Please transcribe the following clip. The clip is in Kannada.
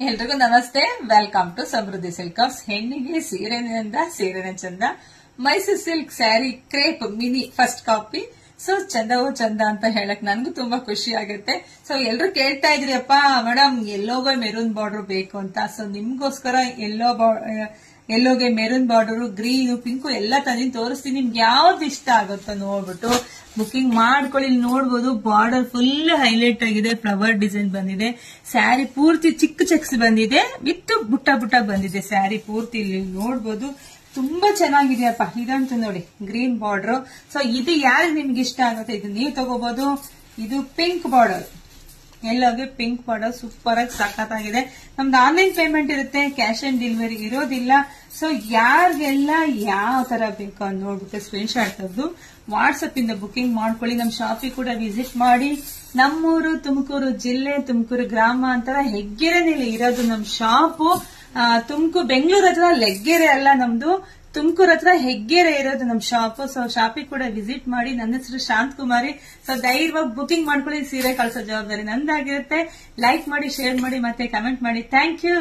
ಎಲ್ರಿಗೂ ನಮಸ್ತೆ. Welcome to Samruddhi Silk House. ಹೆಣ್ಣಿಗೆ ಸೀರೆನಿಂದ ಸೀರೆನೆ ಚಂದ. Mysuru silk saree crepe mini first copy. So ಚಂದವೋ ಚಂದ ಅಂತ ಹೇಳಕ್ ನನ್ಗೂ ತುಂಬಾ ಖುಷಿ ಆಗುತ್ತೆ. ಸೊ ಎಲ್ರು ಕೇಳ್ತಾ ಇದ್ರಿ ಅಪ್ಪ ಮೇಡಮ್ ಎಲ್ಲೋಗೆ ಮೆರೂನ್ ಬಾರ್ಡರ್ ಬೇಕು ಅಂತ. ಸೊ ನಿಮ್ಗೋಸ್ಕರ ಎಲ್ಲೋಗೆ ಮೆರೂನ್ ಬಾರ್ಡರ್, ಗ್ರೀನು, ಪಿಂಕು ಎಲ್ಲ ತಂದಿನಿ ತೋರಿಸ್ತೀನಿ. ನಿಮ್ಗೆ ಯಾವ್ದು ಇಷ್ಟ ಆಗುತ್ತೋ ನೋಡ್ಬಿಟ್ಟು ಬುಕಿಂಗ್ ಮಾಡ್ಕೊಳ್ಳಿ. ನೋಡ್ಬೋದು ಬಾರ್ಡರ್ ಫುಲ್ ಹೈಲೈಟ್ ಆಗಿದೆ, ಫ್ಲವರ್ ಡಿಸೈನ್ ಬಂದಿದೆ. ಸ್ಯಾರಿ ಪೂರ್ತಿ ಚಿಕ್ಕ ಚೆಕ್ಸ್ ಬಂದಿದೆ, ವಿತ್ ಬುಟ್ಟ ಬುಟ್ಟ ಬಂದಿದೆ. ಸ್ಯಾರಿ ಪೂರ್ತಿ ಇಲ್ಲಿ ನೋಡ್ಬೋದು, ತುಂಬಾ ಚೆನ್ನಾಗಿದೆಯಪ್ಪ. ಇದಂತೂ ನೋಡಿ ಗ್ರೀನ್ ಬಾರ್ಡರ್. ಸೊ ಇದು ಯಾರಿಗೆ ನಿಮ್ಗೆ ಇಷ್ಟ ಆಗುತ್ತೆ ಇದು ನೀವು ತಗೋಬಹುದು. ಇದು ಪಿಂಕ್ ಬಾರ್ಡರ್, ಎಲ್ಲೋಗೆ ಪಿಂಕ್ ಬಾರ್ಡರ್ ಸೂಪರ್ ಆಗಿ ಸಖತ್ತಾಗಿದೆ. ನಮ್ದು ಆನ್ಲೈನ್ ಪೇಮೆಂಟ್ ಇರುತ್ತೆ, ಕ್ಯಾಶ್ ಆನ್ ಡೆಲಿವರಿ ಇರೋದಿಲ್ಲ. ಸೊ ಯಾರಿಗೆಲ್ಲ ಯಾವ ತರ ಬೇಕು ಅಂತ ನೋಡ್ಬಿಟ್ಟು ಸ್ಕ್ರೀನ್ ಶಾಟ್ ತೆಗೆದು ವಾಟ್ಸ್ಆಪ್ ಇಂದ ಬುಕಿಂಗ್ ಮಾಡ್ಕೊಳ್ಳಿ. ನಮ್ ಶಾಪಿಗೆ ಕೂಡ ವಿಸಿಟ್ ಮಾಡಿ. ನಮ್ಮೂರು ತುಮಕೂರು ಜಿಲ್ಲೆ, ತುಮಕೂರು ಗ್ರಾಮಾಂತರ, ಹೆಗ್ಗೆರೆನಲ್ಲಿ ಇರೋದು ನಮ್ ಶಾಪು. ಬೆಂಗಳೂರು ಹತ್ರ ಲೆಗ್ಗೆರೆ ಅಲ್ಲ ನಮ್ದು, ತುಮಕೂರು ಹತ್ರ ಹೆಗ್ಗೆರೆ ಇರೋದು ನಮ್ ಶಾಪ್. ಸೊ ಶಾಪಿಗೆ ಕೂಡ ವಿಸಿಟ್ ಮಾಡಿ. ನನ್ನ ಹೆಸರು ಶಾಂತ್ ಕುಮಾರಿ. ಸೊ ಧೈರ್ಯವಾಗಿ ಬುಕಿಂಗ್ ಮಾಡ್ಕೊಳ್ಳಿ. ಸೀರೆ ಕಳಿಸೋ ಜವಾಬ್ದಾರಿ ನಂದಾಗಿರುತ್ತೆ. ಲೈಕ್ ಮಾಡಿ, ಶೇರ್ ಮಾಡಿ, ಮತ್ತೆ ಕಮೆಂಟ್ ಮಾಡಿ. Thank you.